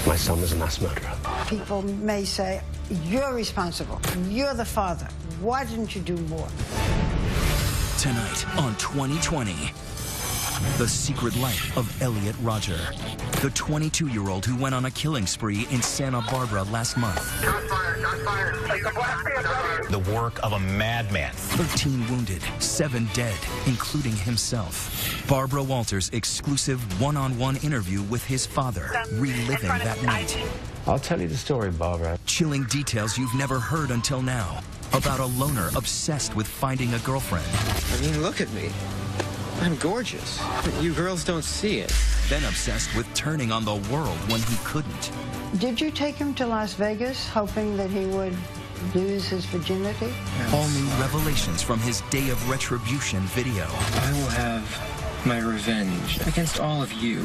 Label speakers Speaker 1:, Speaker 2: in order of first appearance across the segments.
Speaker 1: My son was a mass murderer.
Speaker 2: People may say, you're responsible. You're the father. Why didn't you do more?
Speaker 3: Tonight on 2020, the secret life of Elliot Rodger, the 22-year-old who went on a killing spree in Santa Barbara last month.
Speaker 4: Shots fired, shots fired.
Speaker 5: The work of a madman.
Speaker 3: 13 wounded, 7 dead, including himself. Barbara Walters' exclusive one-on-one interview with his father, reliving that night.
Speaker 1: I'll tell you the story, Barbara.
Speaker 3: Chilling details you've never heard until now about a loner obsessed with finding a girlfriend.
Speaker 6: I mean, look at me. I'm gorgeous, but you girls don't see it.
Speaker 3: Then obsessed with turning on the world when he couldn't.
Speaker 2: Did you take him to Las Vegas hoping that he would lose his virginity?
Speaker 3: All new revelations from his Day of Retribution video.
Speaker 6: I will have my revenge against all of you.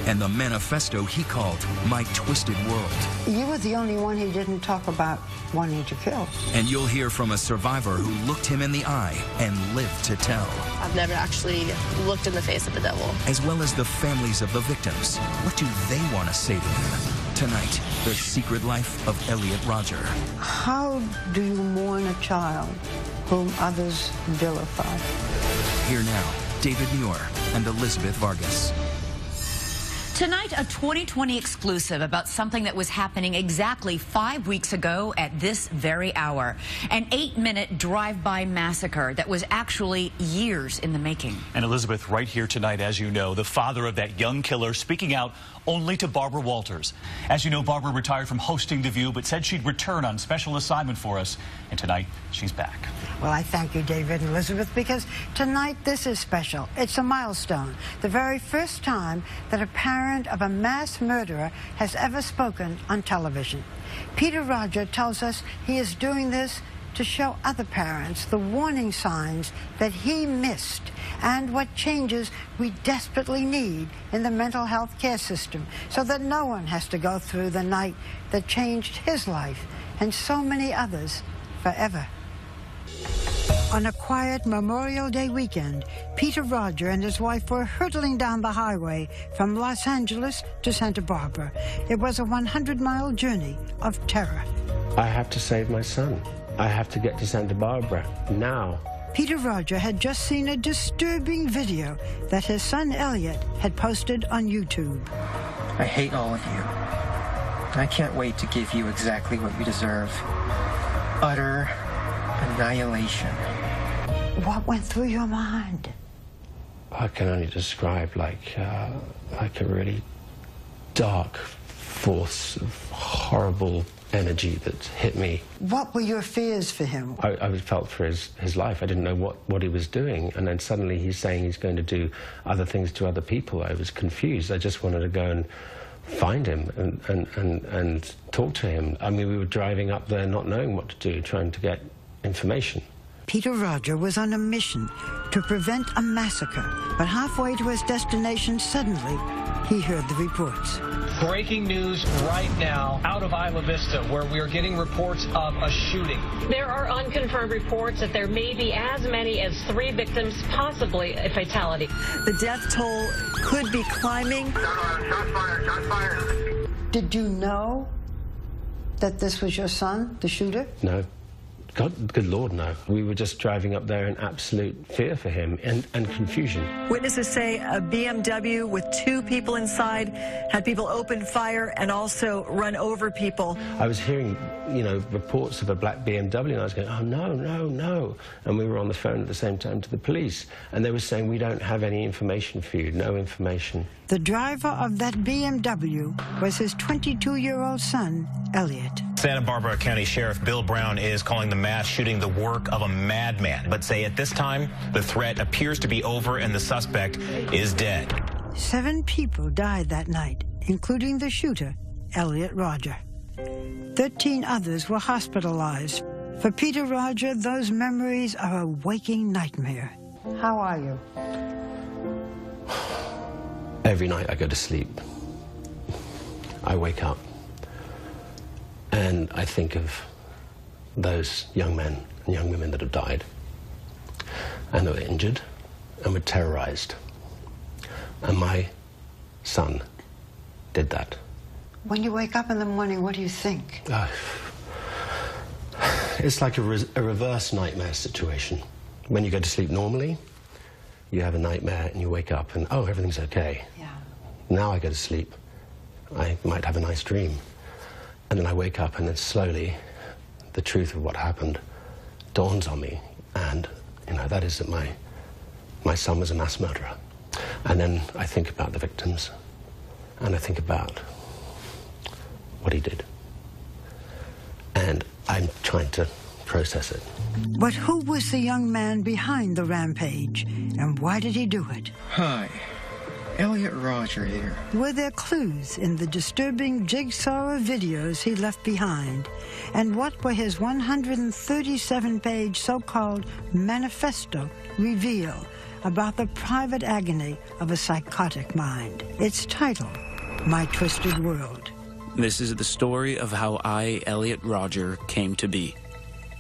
Speaker 3: And the manifesto he called My Twisted World.
Speaker 2: You were the only one he didn't talk about wanting to kill.
Speaker 3: And you'll hear from a survivor who looked him in the eye and lived to tell.
Speaker 7: I've never actually looked in the face of the devil.
Speaker 3: As well as the families of the victims. What do they want to say to him? Tonight, the secret life of Elliot Rodger.
Speaker 2: How do you mourn a child whom others vilify?
Speaker 3: Here now, David Muir and Elizabeth Vargas.
Speaker 8: Tonight, a 2020 exclusive about something that was happening exactly 5 weeks ago at this very hour. An 8-minute drive-by massacre that was actually years in the making.
Speaker 5: And Elizabeth, right here tonight, as you know, the father of that young killer speaking out only to Barbara Walters. As you know, Barbara retired from hosting The View, but said she'd return on special assignment for us. And tonight, she's back.
Speaker 2: Well, I thank you, David and Elizabeth, because tonight this is special. It's a milestone. The very first time that a parent of a mass murderer has ever spoken on television. Peter Rodger tells us he is doing this to show other parents the warning signs that he missed and what changes we desperately need in the mental health care system so that no one has to go through the night that changed his life and so many others forever. On a quiet Memorial Day weekend, Peter Rodger and his wife were hurtling down the highway from Los Angeles to Santa Barbara. It was a 100-mile journey of terror.
Speaker 1: I have to save my son. I have to get to Santa Barbara now.
Speaker 2: Peter Rodger had just seen a disturbing video that his son Elliot had posted on YouTube.
Speaker 6: I hate all of you. And I can't wait to give you exactly what you deserve. Utter annihilation.
Speaker 2: What went through your mind?
Speaker 1: I can only describe like a really dark force of horrible energy that hit me.
Speaker 2: What were your fears for him?
Speaker 1: I felt for his life. I didn't know what he was doing, and then suddenly he's saying he's going to do other things to other people. I was confused. I just wanted to go and find him and talk to him. I mean, we were driving up there not knowing what to do, trying to get information.
Speaker 2: Peter Rodger was on a mission to prevent a massacre, but halfway to his destination, suddenly, he heard the reports.
Speaker 9: Breaking news right now out of Isla Vista, where we are getting reports of a shooting.
Speaker 10: There are unconfirmed reports that there may be as many as 3 victims, possibly a fatality.
Speaker 11: The death toll could be climbing.
Speaker 4: Shots fired, shots fired.
Speaker 2: Did you know that this was your son, the shooter?
Speaker 1: No. God, good Lord, no. We were just driving up there in absolute fear for him and confusion.
Speaker 11: Witnesses say a BMW with 2 people inside had people open fire and also run over people.
Speaker 1: I was hearing, you know, reports of a black BMW, and I was going, oh, no, no, no. And we were on the phone at the same time to the police, and they were saying, we don't have any information for you, no information.
Speaker 2: The driver of that BMW was his 22-year-old son, Elliot.
Speaker 5: Santa Barbara County Sheriff Bill Brown is calling the mass shooting the work of a madman, but say at this time, the threat appears to be over and the suspect is dead.
Speaker 2: 7 people died that night, including the shooter, Elliot Rodger. 13 others were hospitalized. For Peter Rodger, those memories are a waking nightmare. How are you?
Speaker 1: Every night I go to sleep. I wake up and I think of those young men and young women that have died and that were injured and were terrorized. And my son did that.
Speaker 2: When you wake up in the morning, what do you think?
Speaker 1: It's like a reverse nightmare situation. When you go to sleep normally, you have a nightmare and you wake up and, oh, everything's okay.
Speaker 2: Yeah.
Speaker 1: Now I go to sleep, I might have a nice dream. And then I wake up and then slowly the truth of what happened dawns on me. And, you know, that is that my son was a mass murderer. And then I think about the victims and I think about what he did. And I'm trying to process it.
Speaker 2: But who was the young man behind the rampage, and why did he do it?
Speaker 6: Hi, Elliot Rodger here.
Speaker 2: Were there clues in the disturbing jigsaw of videos he left behind? And what were his 137-page so-called manifesto reveal about the private agony of a psychotic mind? It's titled, My Twisted World.
Speaker 12: This is the story of how I, Elliot Rodger, came to be.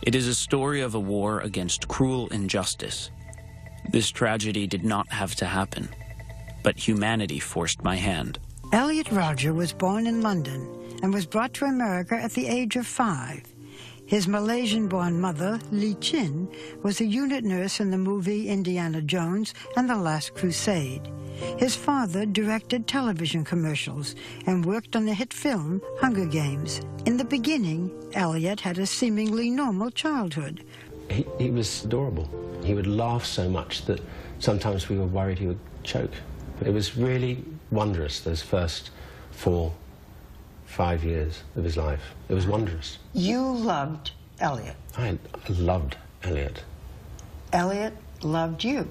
Speaker 12: It is a story of a war against cruel injustice. This tragedy did not have to happen, but humanity forced my hand.
Speaker 2: Elliot Rodger was born in London and was brought to America at the age of 5. His Malaysian-born mother, Lee Chin, was a unit nurse in the movie Indiana Jones and the Last Crusade. His father directed television commercials and worked on the hit film Hunger Games. In the beginning, Elliot had a seemingly normal childhood.
Speaker 1: He was adorable. He would laugh so much that sometimes we were worried he would choke. But it was really wondrous, those first 4-5 years of his life. It was wondrous.
Speaker 2: You loved Elliot.
Speaker 1: I loved Elliot.
Speaker 2: Elliot loved you.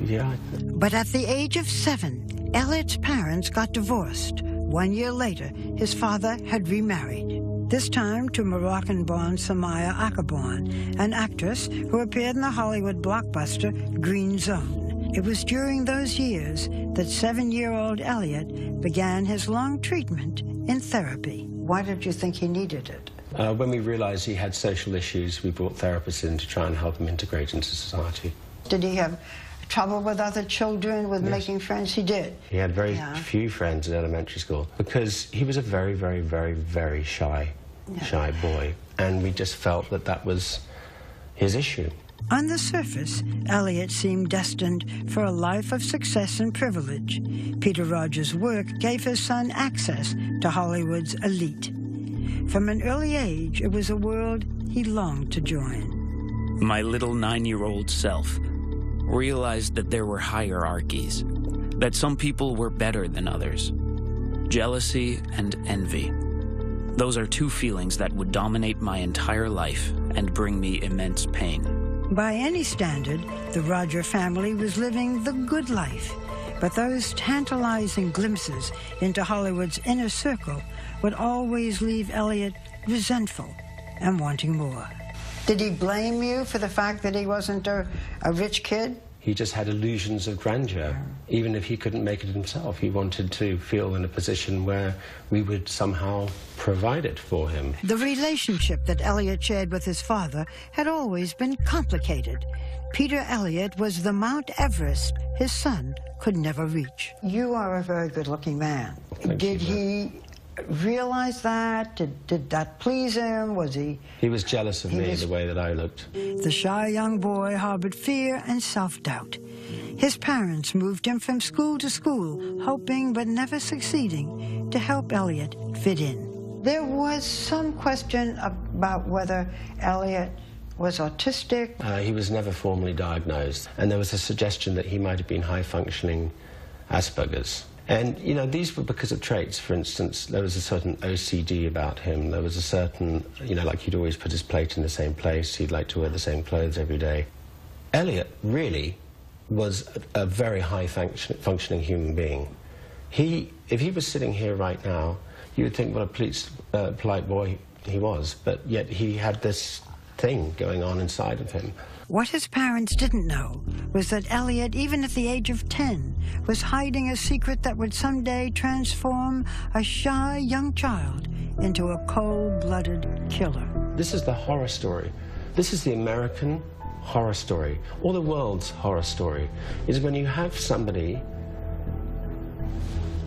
Speaker 1: Yeah.
Speaker 2: But at the age of 7, Elliot's parents got divorced. 1 year later, his father had remarried, this time to Moroccan-born Samaya Akabon, an actress who appeared in the Hollywood blockbuster Green Zone. It was during those years that 7-year-old Elliot began his long treatment in therapy. Why did you think he needed it?
Speaker 1: When we realized he had social issues, we brought therapists in to try and help him integrate into society.
Speaker 2: Did he have trouble with other children, with making friends? He did.
Speaker 1: He had very few friends in elementary school because he was a very, very, very, very shy boy. And we just felt that that was his issue.
Speaker 2: On the surface, Elliot seemed destined for a life of success and privilege. Peter Rodger's work gave his son access to Hollywood's elite. From an early age, it was a world he longed to join.
Speaker 12: My little 9-year-old self realized that there were hierarchies, that some people were better than others. Jealousy and envy. Those are two feelings that would dominate my entire life and bring me immense pain.
Speaker 2: By any standard, the Rodger family was living the good life. But those tantalizing glimpses into Hollywood's inner circle would always leave Elliot resentful and wanting more. Did he blame you for the fact that he wasn't a rich kid?
Speaker 1: He just had illusions of grandeur. Even if he couldn't make it himself, he wanted to feel in a position where we would somehow provide it for him.
Speaker 2: The relationship that Elliot shared with his father had always been complicated. Peter Elliot was the Mount Everest his son could never reach. You are a very good-looking man. Did he realize that? Did that please him? Was he...
Speaker 1: He was jealous of me, the way that I looked.
Speaker 2: The shy young boy harbored fear and self-doubt. His parents moved him from school to school, hoping but never succeeding to help Elliot fit in. There was some question about whether Elliot was autistic.
Speaker 1: He was never formally diagnosed, and there was a suggestion that he might have been high-functioning Asperger's. And, you know, these were because of traits. For instance, there was a certain OCD about him. There was a certain, you know, like he'd always put his plate in the same place. He'd like to wear the same clothes every day. Elliot really was a very high-functioning human being. If he was sitting here right now, you would think what a polite boy he was, but yet he had this thing going on inside of him.
Speaker 2: What his parents didn't know was that Elliot, even at the age of 10, was hiding a secret that would someday transform a shy young child into a cold-blooded killer.
Speaker 1: This is the horror story. This is the American horror story, or the world's horror story, is when you have somebody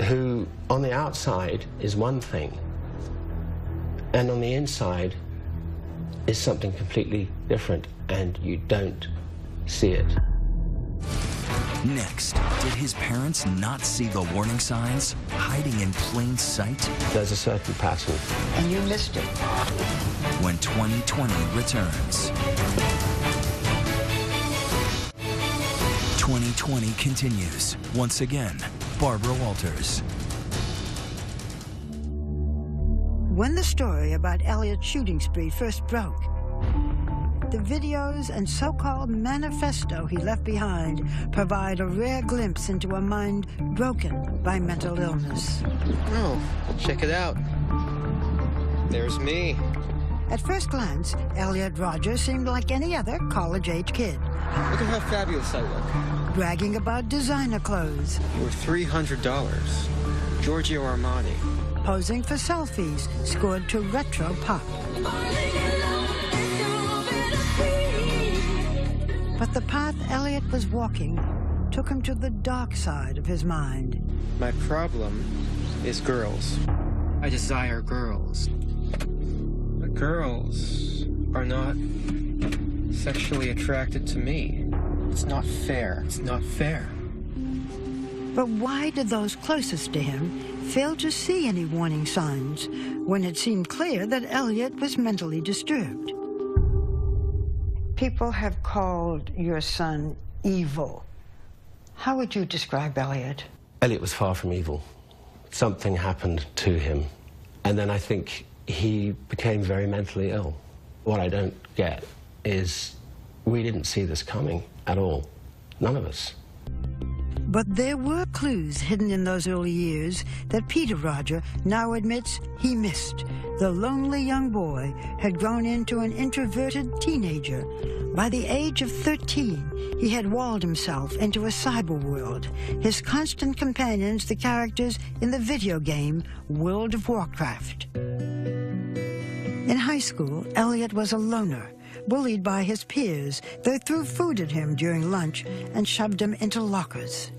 Speaker 1: who on the outside is one thing and on the inside is something completely different, and you don't see it.
Speaker 3: Next, did his parents not see the warning signs hiding in plain sight?
Speaker 1: There's a certain pattern.
Speaker 2: And you missed it.
Speaker 3: When 2020 returns. 2020 continues. Once again, Barbara Walters.
Speaker 2: When the story about Elliot's shooting spree first broke, the videos and so-called manifesto he left behind provide a rare glimpse into a mind broken by mental illness.
Speaker 6: Oh, check it out. There's me.
Speaker 2: At first glance, Elliot Rodger seemed like any other college-age kid.
Speaker 6: Look at how fabulous I look.
Speaker 2: Bragging about designer clothes.
Speaker 6: Worth $300. Giorgio Armani.
Speaker 2: Posing for selfies scored to retro pop. But the path Elliot was walking took him to the dark side of his mind.
Speaker 6: My problem is girls. I desire girls. But girls are not sexually attracted to me. It's not fair. It's not fair.
Speaker 2: But why did those closest to him fail to see any warning signs when it seemed clear that Elliot was mentally disturbed? People have called your son evil. How would you describe Elliot?
Speaker 1: Elliot was far from evil. Something happened to him, and then I think he became very mentally ill. What I don't get is we didn't see this coming at all. None of us.
Speaker 2: But there were clues hidden in those early years that Peter Rodger now admits he missed. The lonely young boy had grown into an introverted teenager. By the age of 13, he had walled himself into a cyber world. His constant companions, the characters in the video game World of Warcraft. In high school, Elliot was a loner, bullied by his peers. They threw food at him during lunch and shoved him into lockers.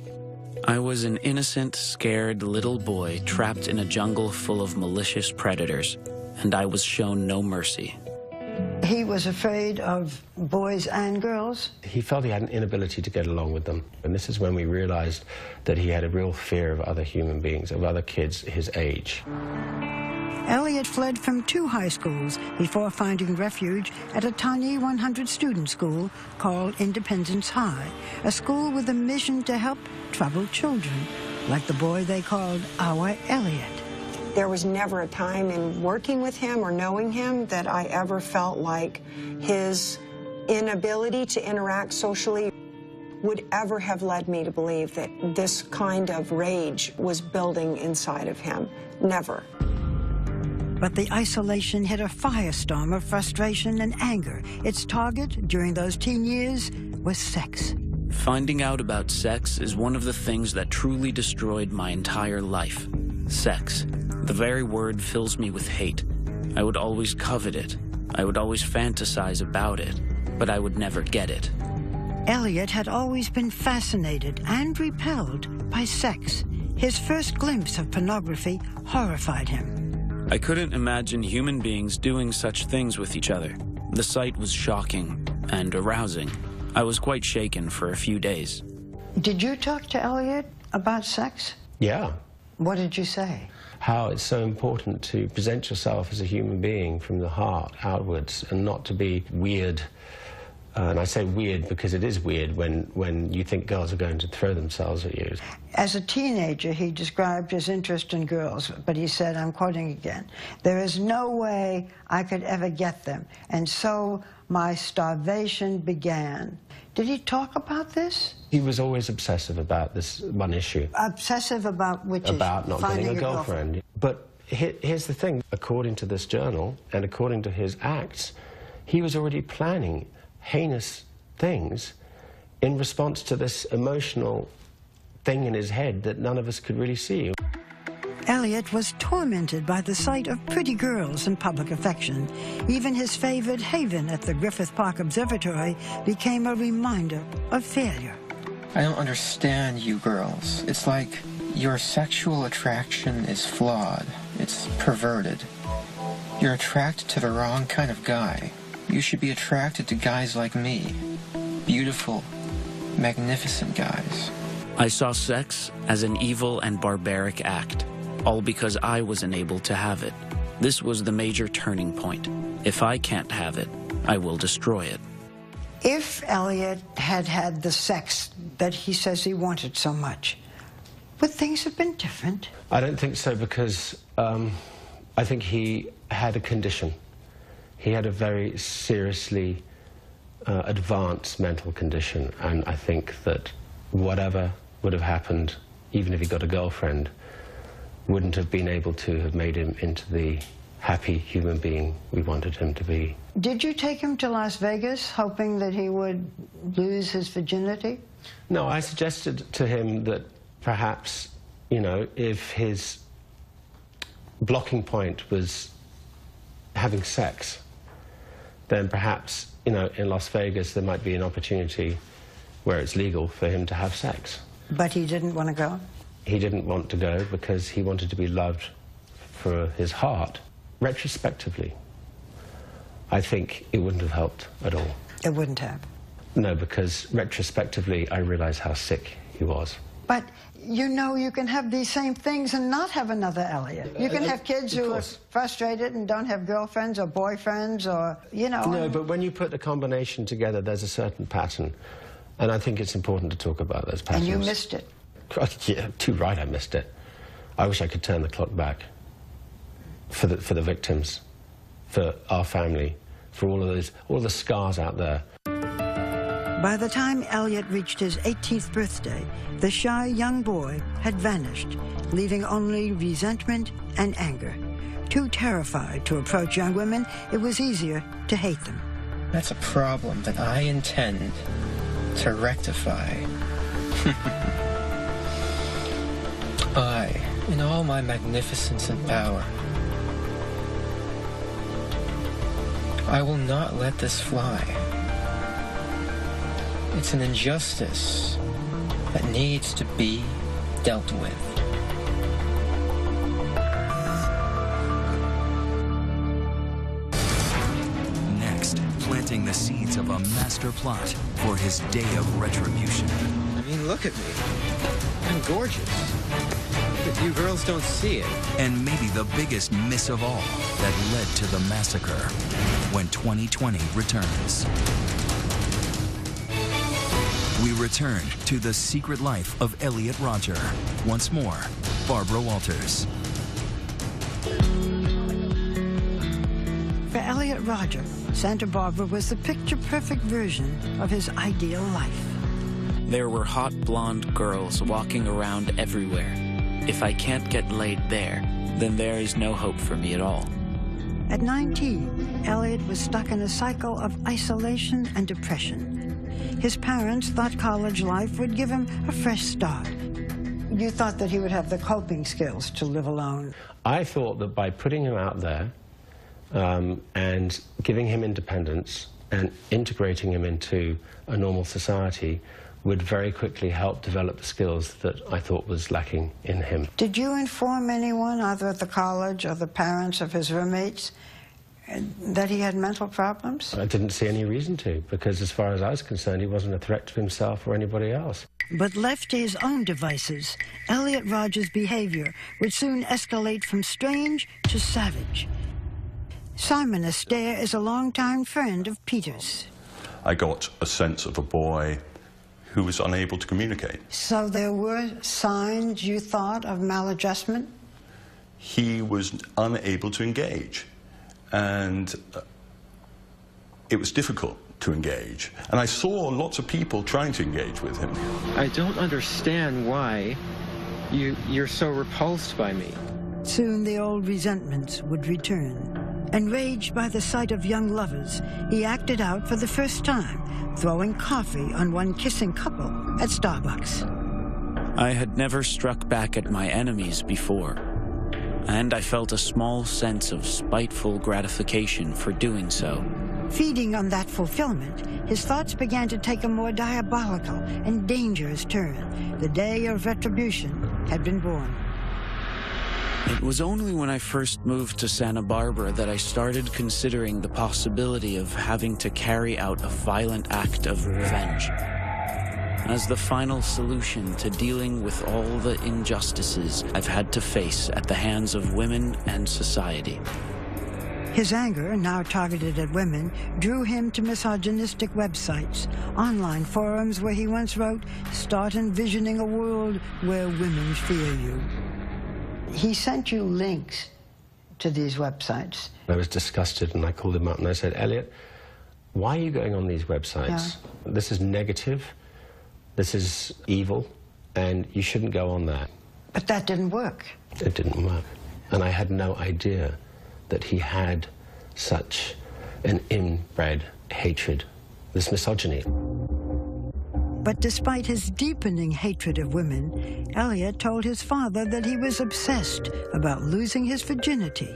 Speaker 12: I was an innocent, scared little boy trapped in a jungle full of malicious predators, and I was shown no mercy.
Speaker 2: He was afraid of boys and girls?
Speaker 1: He felt he had an inability to get along with them. And this is when we realized that he had a real fear of other human beings, of other kids his age.
Speaker 2: Elliot fled from 2 high schools before finding refuge at a tiny 100-student school called Independence High, a school with a mission to help troubled children, like the boy they called our Elliot.
Speaker 13: There was never a time in working with him or knowing him that I ever felt like his inability to interact socially would ever have led me to believe that this kind of rage was building inside of him. Never.
Speaker 2: But the isolation hit a firestorm of frustration and anger. Its target during those teen years was sex.
Speaker 12: Finding out about sex is one of the things that truly destroyed my entire life. Sex. The very word fills me with hate. I would always covet it. I would always fantasize about it, but I would never get it.
Speaker 2: Elliot had always been fascinated and repelled by sex. His first glimpse of pornography horrified him.
Speaker 12: I couldn't imagine human beings doing such things with each other. The sight was shocking and arousing. I was quite shaken for a few days.
Speaker 2: Did you talk to Elliot about sex?
Speaker 1: Yeah.
Speaker 2: What did you say?
Speaker 1: How it's so important to present yourself as a human being from the heart outwards and not to be weird. And I say weird because it is weird when you think girls are going to throw themselves at you.
Speaker 2: As a teenager, he described his interest in girls, but he said, I'm quoting again, "There is no way I could ever get them, and so my starvation began." Did he talk about this?
Speaker 1: He was always obsessive about this one issue.
Speaker 2: Obsessive about which issue?
Speaker 1: About not getting a girlfriend. But here's the thing. According to this journal, and according to his acts, he was already planning heinous things in response to this emotional thing in his head that none of us could really see.
Speaker 2: Elliot was tormented by the sight of pretty girls and public affection. Even his favored haven at the Griffith Park Observatory became a reminder of failure.
Speaker 6: I don't understand you girls. It's like Your sexual attraction is flawed. It's perverted. You're attracted to the wrong kind of guy. You should be attracted to guys like me. Beautiful, magnificent guys.
Speaker 12: I saw sex as an evil and barbaric act, all because I wasn't able to have it. This was the major turning point. If I can't have it, I will destroy it.
Speaker 2: If Elliot had had the sex that he says he wanted so much, would things have been different?
Speaker 1: I don't think so, because I think he had a condition. He had a very seriously advanced mental condition, and I think that whatever would have happened, even if he got a girlfriend, wouldn't have been able to have made him into the happy human being we wanted him to be.
Speaker 2: Did you take him to Las Vegas hoping that he would lose his virginity?
Speaker 1: No, I suggested to him that perhaps, you know, if his blocking point was having sex, then perhaps, you know, in Las Vegas there might be an opportunity where it's legal for him to have sex.
Speaker 2: But he didn't want to go?
Speaker 1: He didn't want to go because he wanted to be loved for his heart. Retrospectively, I think it wouldn't have helped at all.
Speaker 2: It wouldn't have?
Speaker 1: No, because retrospectively I realized how sick he was.
Speaker 2: But you know you can have these same things and not have another Elliot. You can have kids who are frustrated and don't have girlfriends or boyfriends or, you know.
Speaker 1: No, but when you put a combination together, there's a certain pattern. And I think it's important to talk about those patterns.
Speaker 2: And you missed it.
Speaker 1: Yeah, too right I missed it. I wish I could turn the clock back for the victims, for our family, for all the scars out there.
Speaker 2: By the time Elliot reached his 18th birthday, the shy young boy had vanished, leaving only resentment and anger. Too terrified to approach young women, it was easier to hate them.
Speaker 6: That's a problem that I intend to rectify. I, in all my magnificence and power, I will not let this fly. It's an injustice that needs to be dealt with.
Speaker 3: Next, planting the seeds of a master plot for his day of retribution.
Speaker 6: I mean, look at me. I'm gorgeous. But you girls don't see it.
Speaker 3: And maybe the biggest miss of all that led to the massacre when 2020 returns. We return to the secret life of Elliot Rodger. Once more, Barbara Walters.
Speaker 2: For Elliot Rodger, Santa Barbara was the picture-perfect version of his ideal life.
Speaker 12: There were hot blonde girls walking around everywhere. If I can't get laid there, then there is no hope for me at all.
Speaker 2: At 19, Elliot was stuck in a cycle of isolation and depression. His parents thought college life would give him a fresh start. You thought that he would have the coping skills to live alone.
Speaker 1: I thought that by putting him out there and giving him independence and integrating him into a normal society would very quickly help develop the skills that I thought was lacking in him.
Speaker 2: Did you inform anyone, either at the college or the parents of his roommates, that he had mental problems?
Speaker 1: I didn't see any reason to, because as far as I was concerned, he wasn't a threat to himself or anybody else.
Speaker 2: But left to his own devices, Elliot Rodger's behavior would soon escalate from strange to savage. Simon Astaire is a longtime friend of Peter's.
Speaker 14: I got a sense of a boy who was unable to communicate.
Speaker 2: So there were signs, you thought, of maladjustment?
Speaker 14: He was unable to engage, and it was difficult to engage. And I saw lots of people trying to engage with him.
Speaker 6: I don't understand why you're so repulsed by me.
Speaker 2: Soon the old resentments would return. Enraged by the sight of young lovers, he acted out for the first time, throwing coffee on one kissing couple at Starbucks.
Speaker 12: I had never struck back at my enemies before, and I felt a small sense of spiteful gratification for doing so.
Speaker 2: Feeding on that fulfillment, his thoughts began to take a more diabolical and dangerous turn. The day of retribution had been born.
Speaker 12: It was only when I first moved to Santa Barbara that I started considering the possibility of having to carry out a violent act of revenge as the final solution to dealing with all the injustices I've had to face at the hands of women and society.
Speaker 2: His anger, now targeted at women, drew him to misogynistic websites, online forums where he once wrote, "Start envisioning a world where women fear you." He sent you links to these websites.
Speaker 1: I was disgusted and I called him up and I said, "Elliot, why are you going on these websites? Yeah. This is negative, this is evil, and you shouldn't go on that."
Speaker 2: But that didn't work.
Speaker 1: It didn't work. And I had no idea that he had such an inbred hatred, this misogyny.
Speaker 2: But despite his deepening hatred of women, Elliot told his father that he was obsessed about losing his virginity.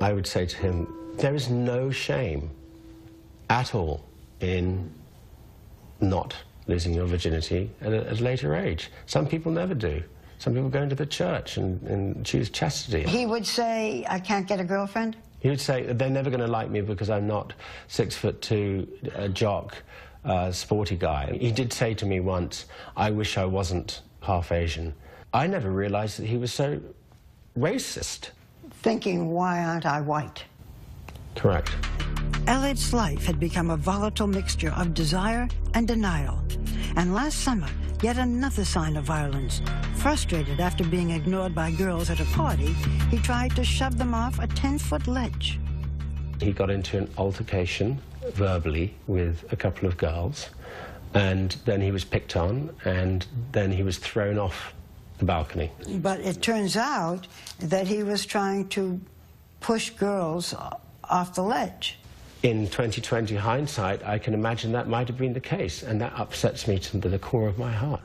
Speaker 1: I would say to him, there is no shame at all in not losing your virginity at a later age. Some people never do. Some people go into the church and choose chastity.
Speaker 2: He would say, "I can't get a girlfriend"?
Speaker 1: He would say, "They're never going to like me because I'm not 6'2", a jock, sporty guy." He did say to me once, "I wish I wasn't half Asian." I never realized that he was so racist.
Speaker 2: Thinking, why aren't I white?
Speaker 1: Correct.
Speaker 2: Elliot's life had become a volatile mixture of desire and denial. And last summer, yet another sign of violence. Frustrated after being ignored by girls at a party, he tried to shove them off a 10-foot ledge.
Speaker 1: He got into an altercation verbally with a couple of girls, and then he was picked on, and then he was thrown off the balcony.
Speaker 2: But it turns out that he was trying to push girls off the ledge.
Speaker 1: In 2020 hindsight, I can imagine that might have been the case, and that upsets me to the core of my heart.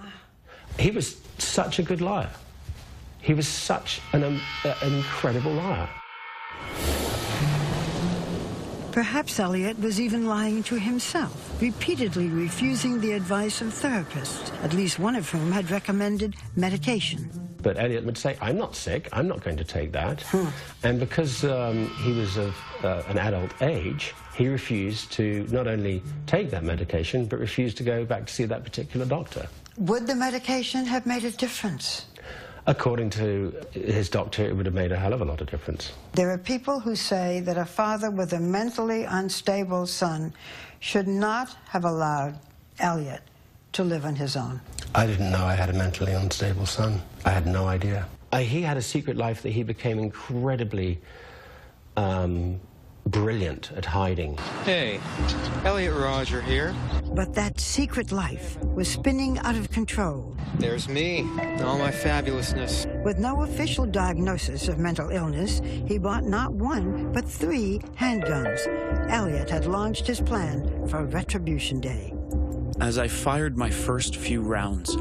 Speaker 1: He was such a good liar. He was such an incredible liar.
Speaker 2: Perhaps Elliot was even lying to himself, repeatedly refusing the advice of therapists, at least one of whom had recommended medication.
Speaker 1: But Elliot would say, "I'm not sick, I'm not going to take that." And because he was of an adult age, he refused to not only take that medication, but refused to go back to see that particular doctor.
Speaker 2: Would the medication have made a difference?
Speaker 1: According to his doctor, it would have made a hell of a lot of difference.
Speaker 2: There are people who say that a father with a mentally unstable son should not have allowed Elliot to live on his own.
Speaker 1: I didn't know I had a mentally unstable son. I had no idea. He had a secret life that he became incredibly brilliant at hiding.
Speaker 6: Hey, Elliot Rodger here.
Speaker 2: But that secret life was spinning out of control.
Speaker 6: There's me, all my fabulousness.
Speaker 2: With no official diagnosis of mental illness, he bought not one, but 3 handguns. Elliot had launched his plan for Retribution Day.
Speaker 12: As I fired my first few rounds,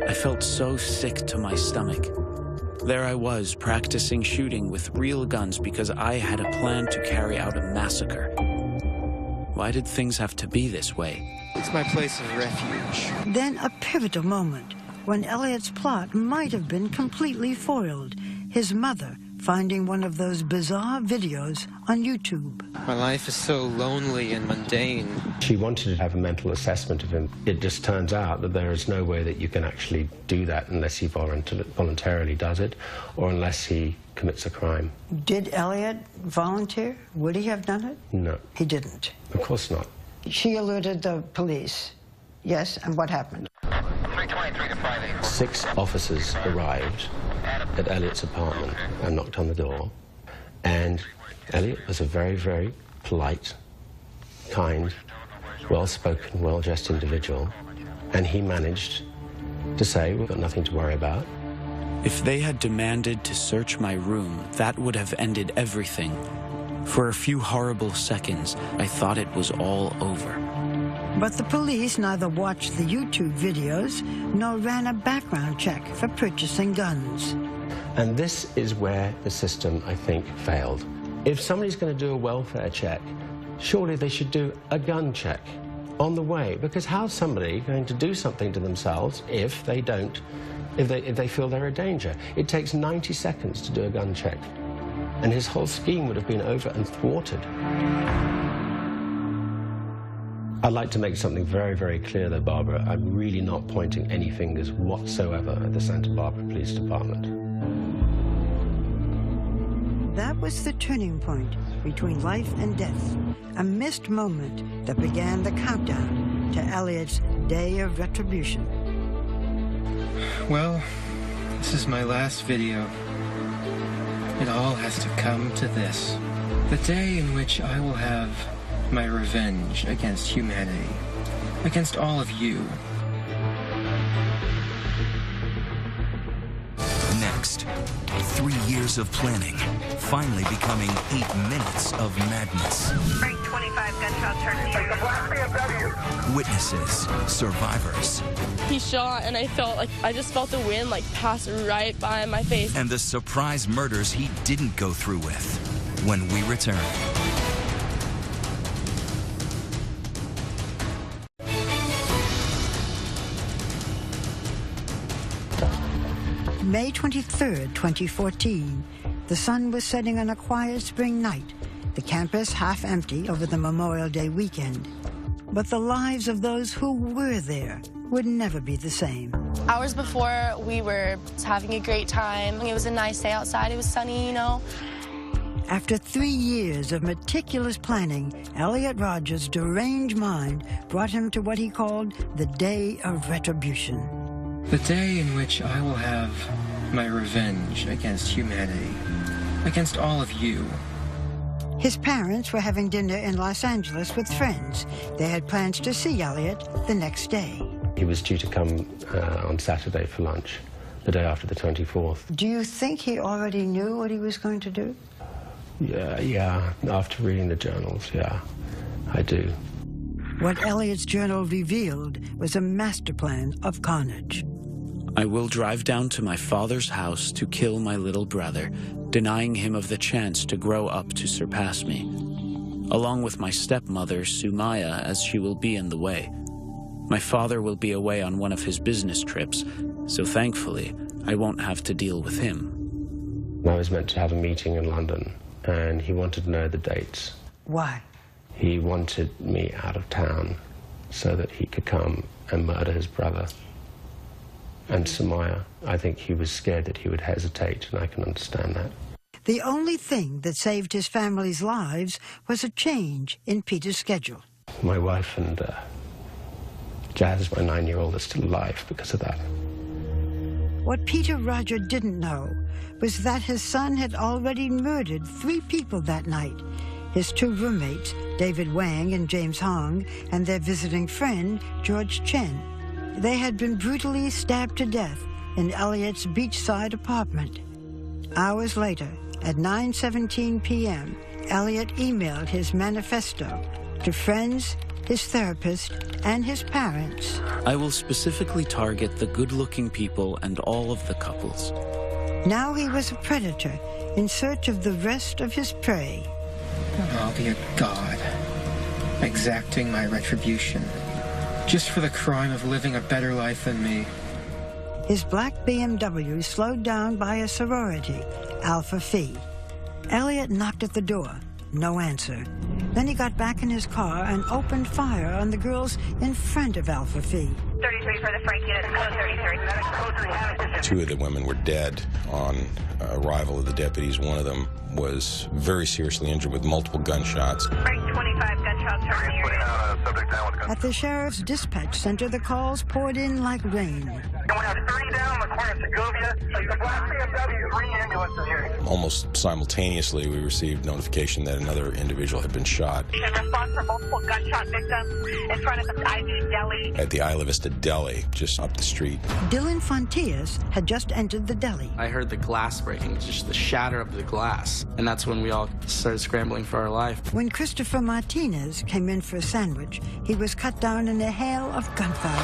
Speaker 12: I felt so sick to my stomach. There I was, practicing shooting with real guns because I had a plan to carry out a massacre. Why did things have to be this way?
Speaker 6: It's my place of refuge.
Speaker 2: Then a pivotal moment when Elliot's plot might have been completely foiled. His mother finding one of those bizarre videos on YouTube.
Speaker 6: My life is so lonely and mundane.
Speaker 1: She wanted to have a mental assessment of him. It just turns out that there is no way that you can actually do that unless he voluntarily does it or unless he commits a crime.
Speaker 2: Did Elliot volunteer? Would he have done it?
Speaker 1: No.
Speaker 2: He didn't.
Speaker 1: Of course not.
Speaker 2: She alerted the police. Yes, and what happened?
Speaker 4: 323 to 58.
Speaker 1: 6 officers arrived at Elliot's apartment and knocked on the door. And Elliot was a very, very polite, kind, well-spoken, well-dressed individual. And he managed to say, "We've got nothing to worry about."
Speaker 12: If they had demanded to search my room, that would have ended everything. For a few horrible seconds, I thought it was all over.
Speaker 2: But the police neither watched the YouTube videos nor ran a background check for purchasing guns.
Speaker 1: And this is where the system, I think, failed. If somebody's going to do a welfare check, surely they should do a gun check. on the way, because how's somebody going to do something to themselves if they feel they're a danger? It takes 90 seconds to do a gun check, and his whole scheme would have been over and thwarted. I'd like to make something very, very clear though, Barbara. I'm really not pointing any fingers whatsoever at the Santa Barbara Police Department.
Speaker 2: That was the turning point between life and death, a missed moment that began the countdown to Elliot's day of retribution.
Speaker 6: Well, this is my last video. It all has to come to this. The day in which I will have my revenge against humanity, against all of you.
Speaker 3: Next, 3 years of planning, finally becoming 8 minutes of madness.
Speaker 4: Break 25, gunshot turn. The black BMW.
Speaker 3: Witnesses, survivors.
Speaker 7: He shot, and I just felt the wind like pass right by my face.
Speaker 3: And the surprise murders he didn't go through with. When we return.
Speaker 2: May 23rd, 2014, the sun was setting on a quiet spring night, the campus half empty over the Memorial Day weekend. But the lives of those who were there would never be the same.
Speaker 7: Hours before, we were having a great time. It was a nice day outside. It was sunny, you know.
Speaker 2: After 3 years of meticulous planning, Elliot Rodger's deranged mind brought him to what he called the day of retribution.
Speaker 6: The day in which I will have my revenge against humanity, against all of you.
Speaker 2: His parents were having dinner in Los Angeles with friends. They had plans to see Elliot the next day.
Speaker 1: He was due to come on Saturday for lunch, the day after the 24th.
Speaker 2: Do you think he already knew what he was going to do?
Speaker 1: Yeah, after reading the journals, yeah, I do.
Speaker 2: What Elliot's journal revealed was a master plan of carnage.
Speaker 12: I will drive down to my father's house to kill my little brother, denying him of the chance to grow up to surpass me, along with my stepmother, Sumaya, as she will be in the way. My father will be away on one of his business trips, so thankfully, I won't have to deal with him.
Speaker 1: I was meant to have a meeting in London, and he wanted to know the dates.
Speaker 2: Why?
Speaker 1: He wanted me out of town so that he could come and murder his brother. And Sumaya, I think he was scared that he would hesitate, and I can understand that.
Speaker 2: The only thing that saved his family's lives was a change in Peter's schedule.
Speaker 1: My wife and Jazz, my 9-year-old, are still alive because of that.
Speaker 2: What Peter Rodger didn't know was that his son had already murdered 3 people that night. His 2 roommates, David Wang and James Hong, and their visiting friend, George Chen. They had been brutally stabbed to death in Elliot's beachside apartment. Hours later, at 9:17 p.m., Elliot emailed his manifesto to friends, his therapist, and his parents.
Speaker 12: I will specifically target the good-looking people and all of the couples.
Speaker 2: Now he was a predator in search of the rest of his prey.
Speaker 6: I'll be a god, exacting my retribution, just for the crime of living a better life than me.
Speaker 2: His black BMW slowed down by a sorority, Alpha Phi. Elliot knocked at the door. No answer. Then he got back in his car and opened fire on the girls in front of Alpha Phi.
Speaker 4: 33 for the Frank unit, code 33.
Speaker 15: 2 of the women were dead on arrival of the deputies. One of them was very seriously injured with multiple gunshots.
Speaker 4: Frank 25, gunshot turn here.
Speaker 2: At the sheriff's dispatch center, the calls poured in like rain.
Speaker 4: And we have 30 down on the corner of Segovia. The black BMW, 3 ambulances here.
Speaker 15: Almost simultaneously, we received notification that another individual had been shot.
Speaker 4: In response for multiple gunshot victims in front of the IV deli.
Speaker 15: At the Isla Vista Deli, just up the street.
Speaker 2: Dylan Fontius had just entered the deli.
Speaker 16: I heard the glass breaking, just the shatter of the glass. And that's when we all started scrambling for our life.
Speaker 2: When Christopher Martinez came in for a sandwich, he was cut down in a hail of gunfire.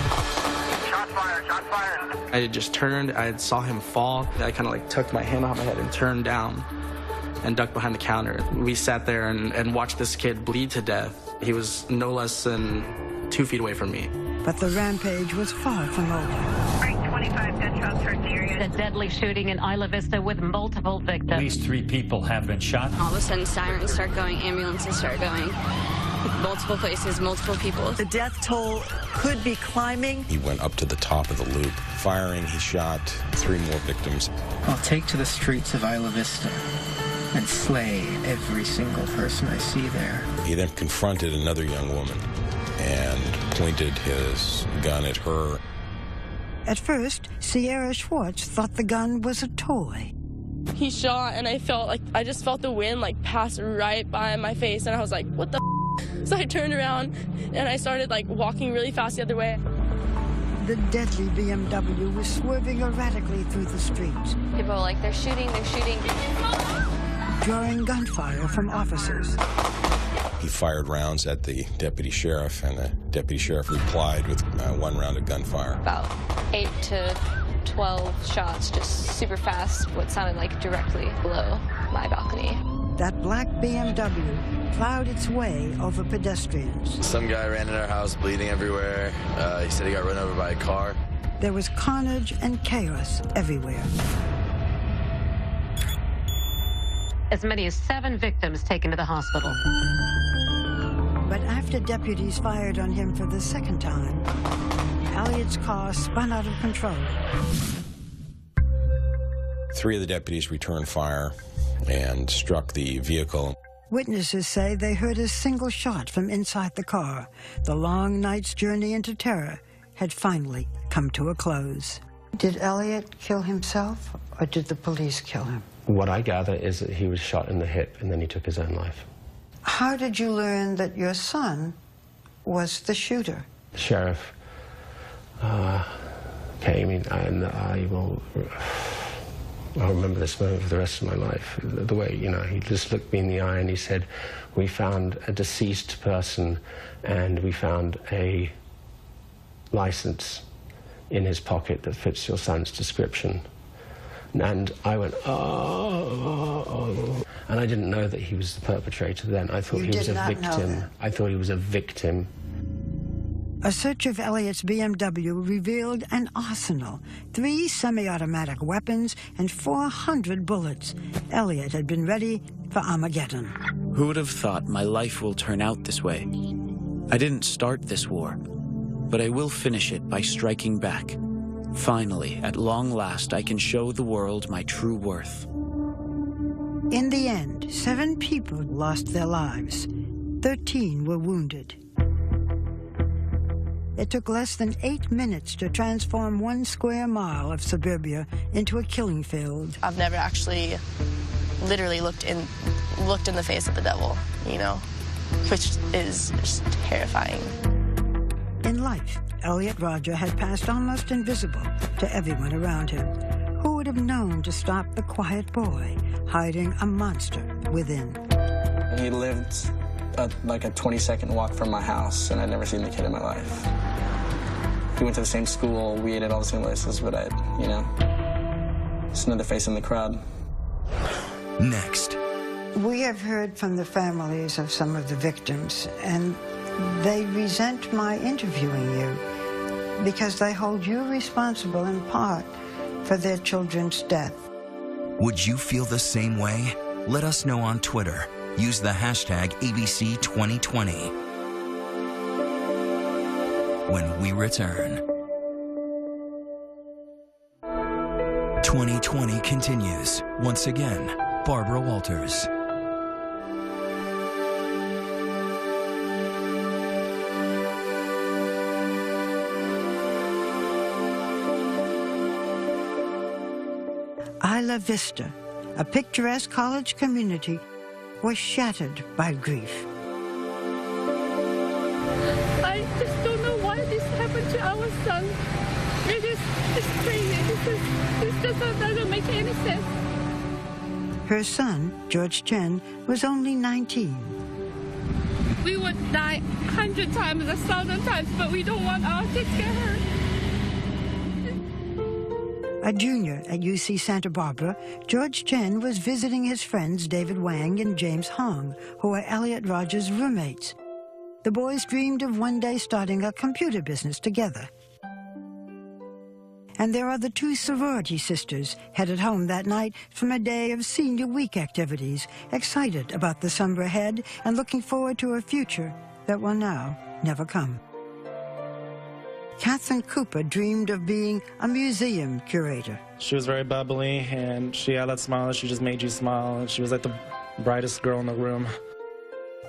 Speaker 4: Shots fired, shots fired.
Speaker 16: I had just turned, I saw him fall. I kind of like took my hand off my head and turned down and ducked behind the counter. We sat there and watched this kid bleed to death. He was no less than 2 feet away from me.
Speaker 2: But the rampage was far from over.
Speaker 10: 25 gunshots heard in the area.
Speaker 17: A deadly shooting in Isla Vista with multiple victims.
Speaker 18: At least 3 people have been shot.
Speaker 19: All of a sudden, sirens start going, ambulances start going. Multiple places, multiple people.
Speaker 11: The death toll could be climbing.
Speaker 15: He went up to the top of the loop. Firing, he shot 3 more victims.
Speaker 6: I'll take to the streets of Isla Vista and slay every single person I see there.
Speaker 15: He then confronted another young woman and pointed his gun at her.
Speaker 2: At first, Sierra Schwartz thought the gun was a toy.
Speaker 7: He shot, and I just felt the wind like pass right by my face, and I was like, what the f? So I turned around and I started like walking really fast the other way.
Speaker 2: The deadly BMW was swerving erratically through the streets.
Speaker 19: People are like, they're shooting.
Speaker 2: Drawing gunfire from officers.
Speaker 15: He fired rounds at the deputy sheriff, and the deputy sheriff replied with 1 round of gunfire.
Speaker 19: About 8 to 12 shots, just super fast, what sounded like directly below my balcony.
Speaker 2: That black BMW plowed its way over pedestrians.
Speaker 20: Some guy ran in our house bleeding everywhere. He said he got run over by a car.
Speaker 2: There was carnage and chaos everywhere.
Speaker 17: As many as 7 victims taken to the hospital.
Speaker 2: But after deputies fired on him for the second time, Elliot's car spun out of control.
Speaker 15: 3 of the deputies returned fire and struck the vehicle.
Speaker 2: Witnesses say they heard a single shot from inside the car. The long night's journey into terror had finally come to a close. Did Elliot kill himself, or did the police kill him?
Speaker 1: What I gather is that he was shot in the hip and then he took his own life.
Speaker 2: How did you learn that your son was the shooter?
Speaker 1: The sheriff came in, and I'll remember this moment for the rest of my life. The way, he just looked me in the eye and he said, we found a deceased person and we found a license in his pocket that fits your son's description. And I went, oh. And I didn't know that he was the perpetrator then. I thought he was a victim. I thought he was a victim.
Speaker 2: A search of Elliot's BMW revealed an arsenal, 3 semi-automatic weapons, and 400 bullets. Elliot had been ready for Armageddon.
Speaker 12: Who would have thought my life will turn out this way? I didn't start this war, but I will finish it by striking back. Finally, at long last, I can show the world my true worth.
Speaker 2: In the end, 7 people lost their lives. 13 were wounded. It took less than 8 minutes to transform 1 square mile of suburbia into a killing field.
Speaker 7: I've never actually literally looked in the face of the devil, which is just terrifying.
Speaker 2: In life, Elliot Rodger had passed almost invisible to everyone around him. Who would have known to stop the quiet boy hiding a monster within?
Speaker 16: He lived like a 20-second walk from my house, and I'd never seen the kid in my life. We went to the same school, we ate at all the same places, but just another face in the crowd.
Speaker 3: Next.
Speaker 2: We have heard from the families of some of the victims, and they resent my interviewing you because they hold you responsible in part for their children's death.
Speaker 3: Would you feel the same way? Let us know on Twitter. Use the hashtag ABC2020. When we return. 2020 continues. Once again, Barbara Walters.
Speaker 2: Isla Vista, a picturesque college community, was shattered by grief.
Speaker 7: I just don't know why this happened to our son. It's crazy. This just doesn't make any sense.
Speaker 2: Her son, George Chen, was only 19.
Speaker 7: We would die 100 times, 1,000 times, but we don't want our kids to get hurt.
Speaker 2: A junior at UC Santa Barbara, George Chen was visiting his friends David Wang and James Hong, who were Elliot Rodger's roommates. the boys dreamed of one day starting a computer business together. And there are the two sorority sisters headed home that night from a day of senior week activities, excited about the summer ahead and looking forward to a future that will now never come. Catherine Cooper dreamed of being a museum curator.
Speaker 21: She was very bubbly, and she had that smile that she just made you smile, and she was like the brightest girl in the room.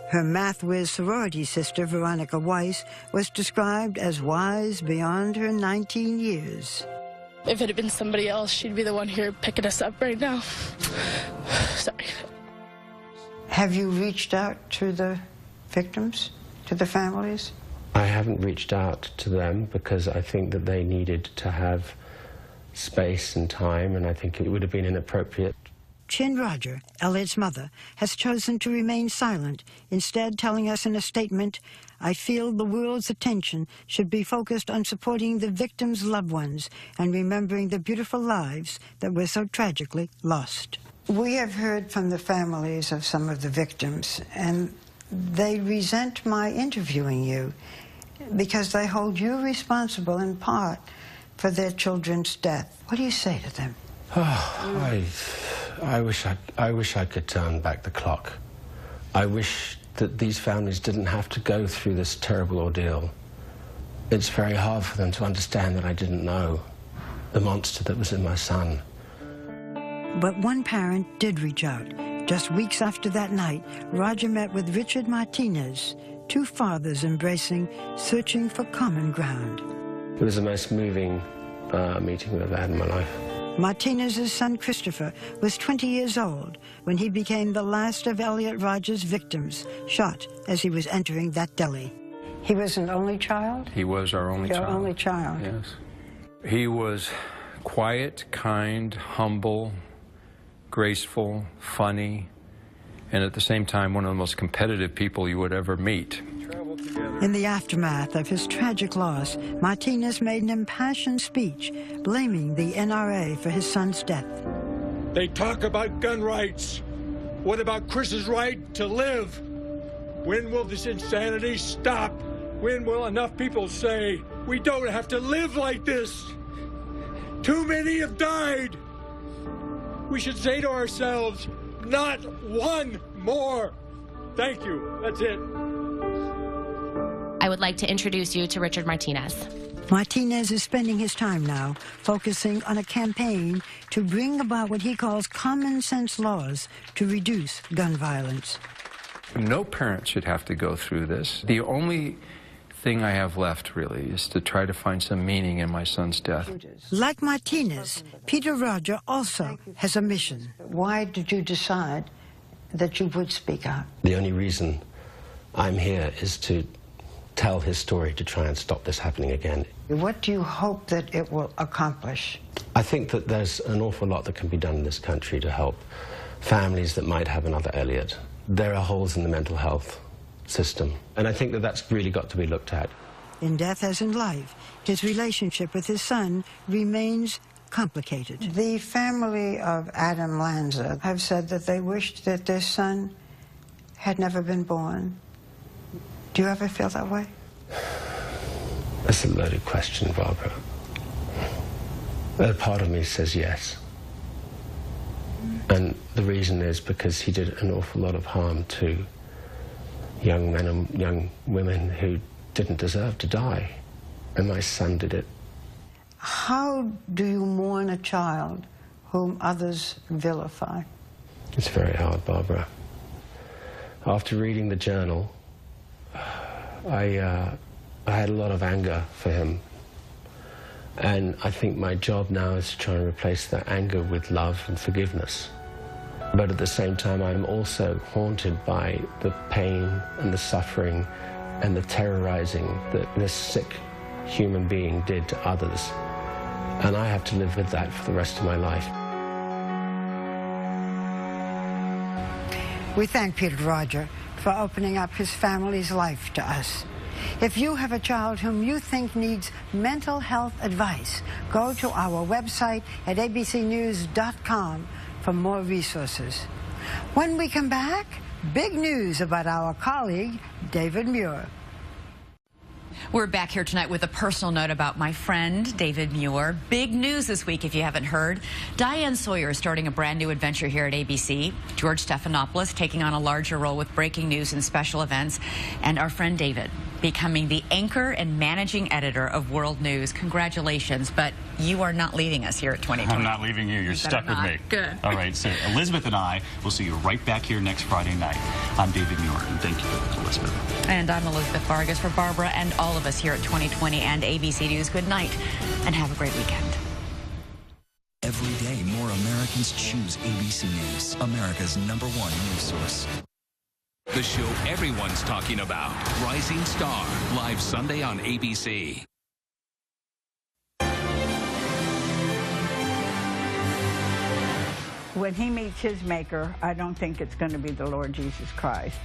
Speaker 2: Her math whiz sorority sister, Veronica Weiss, was described as wise beyond her 19 years.
Speaker 7: If it had been somebody else, she'd be the one here picking us up right now. Sorry.
Speaker 2: Have you reached out to the victims, to the families?
Speaker 1: I haven't reached out to them because I think that they needed to have space and time, and I think it would have been inappropriate.
Speaker 2: Chin Rodger, Elliot's mother, has chosen to remain silent, instead telling us in a statement, "I feel the world's attention should be focused on supporting the victims' loved ones and remembering the beautiful lives that were so tragically lost." We have heard from the families of some of the victims, and they resent my interviewing you because they hold you responsible in part for their children's death. What do you say to them?
Speaker 1: I wish I could turn back the clock. I wish that these families didn't have to go through this terrible ordeal. It's very hard for them to understand that I didn't know the monster that was in my son.
Speaker 2: But one parent did reach out. Just weeks after that night, Rodger met with Richard Martinez, two fathers embracing, searching for common ground.
Speaker 1: It was the most moving meeting I've ever had in my life.
Speaker 2: Martinez's son Christopher was 20 years old when he became the last of Elliot Rodger's victims, shot as he was entering that deli. He was an only child?
Speaker 22: He was our only child.
Speaker 2: Your only child.
Speaker 22: Yes. He was quiet, kind, humble, graceful, funny, and at the same time one of the most competitive people you would ever meet.
Speaker 2: In the aftermath of his tragic loss, Martinez made an impassioned speech blaming the NRA for his son's death.
Speaker 23: They talk about gun rights. What about Chris's right to live? When will this insanity stop? When will enough people say, we don't have to live like this? Too many have died. We should say to ourselves, not one more. Thank you. That's it.
Speaker 24: I would like to introduce you to Richard Martinez.
Speaker 2: Martinez is spending his time now focusing on a campaign to bring about what he calls common sense laws to reduce gun violence.
Speaker 22: No parent should have to go through this. The only thing I have left, really, is to try to find some meaning in my son's death.
Speaker 2: Like Martinez, Peter Rodger also has a mission. Why did you decide that you would speak out?
Speaker 1: The only reason I'm here is to tell his story, to try and stop this happening again.
Speaker 2: What do you hope that it will accomplish?
Speaker 1: I think that there's an awful lot that can be done in this country to help families that might have another Elliot. There are holes in the mental health system, and I think that that's really got to be looked at.
Speaker 2: In death as in life, his relationship with his son remains complicated. The family of Adam Lanza have said that they wished that their son had never been born. Do you ever feel that way?
Speaker 1: That's a loaded question, Barbara. A part of me says yes. And the reason is because he did an awful lot of harm to young men and young women who didn't deserve to die. And my son did it.
Speaker 2: How do you mourn a child whom others vilify?
Speaker 1: It's very hard, Barbara. After reading the journal, I had a lot of anger for him. And I think my job now is to try and replace that anger with love and forgiveness. But at the same time, I'm also haunted by the pain and the suffering and the terrorizing that this sick human being did to others. And I have to live with that for the rest of my life.
Speaker 2: We thank Peter Rodger for opening up his family's life to us. If you have a child whom you think needs mental health advice, go to our website at abcnews.com for more resources. When we come back, big news about our colleague, David Muir.
Speaker 5: We're back here tonight with a personal note about my friend, David Muir. Big news this week, if you haven't heard. Diane Sawyer is starting a brand new adventure here at ABC. George Stephanopoulos taking on a larger role with breaking news and special events. And our friend David becoming the anchor and managing editor of World News. Congratulations, but you are not leaving us here at 2020.
Speaker 8: I'm not leaving you. You're stuck with me.
Speaker 5: Good.
Speaker 8: All right, so Elizabeth and I will see you right back here next Friday night. I'm David Muir, and thank you, Elizabeth.
Speaker 5: And I'm Elizabeth Vargas. For Barbara and all of us here at 2020 and ABC News, good night and have a great weekend.
Speaker 3: Every day, more Americans choose ABC News, America's #1 news source.
Speaker 9: The show everyone's talking about, Rising Star, live Sunday on ABC.
Speaker 13: When he meets his maker, I don't think it's going to be the Lord Jesus Christ.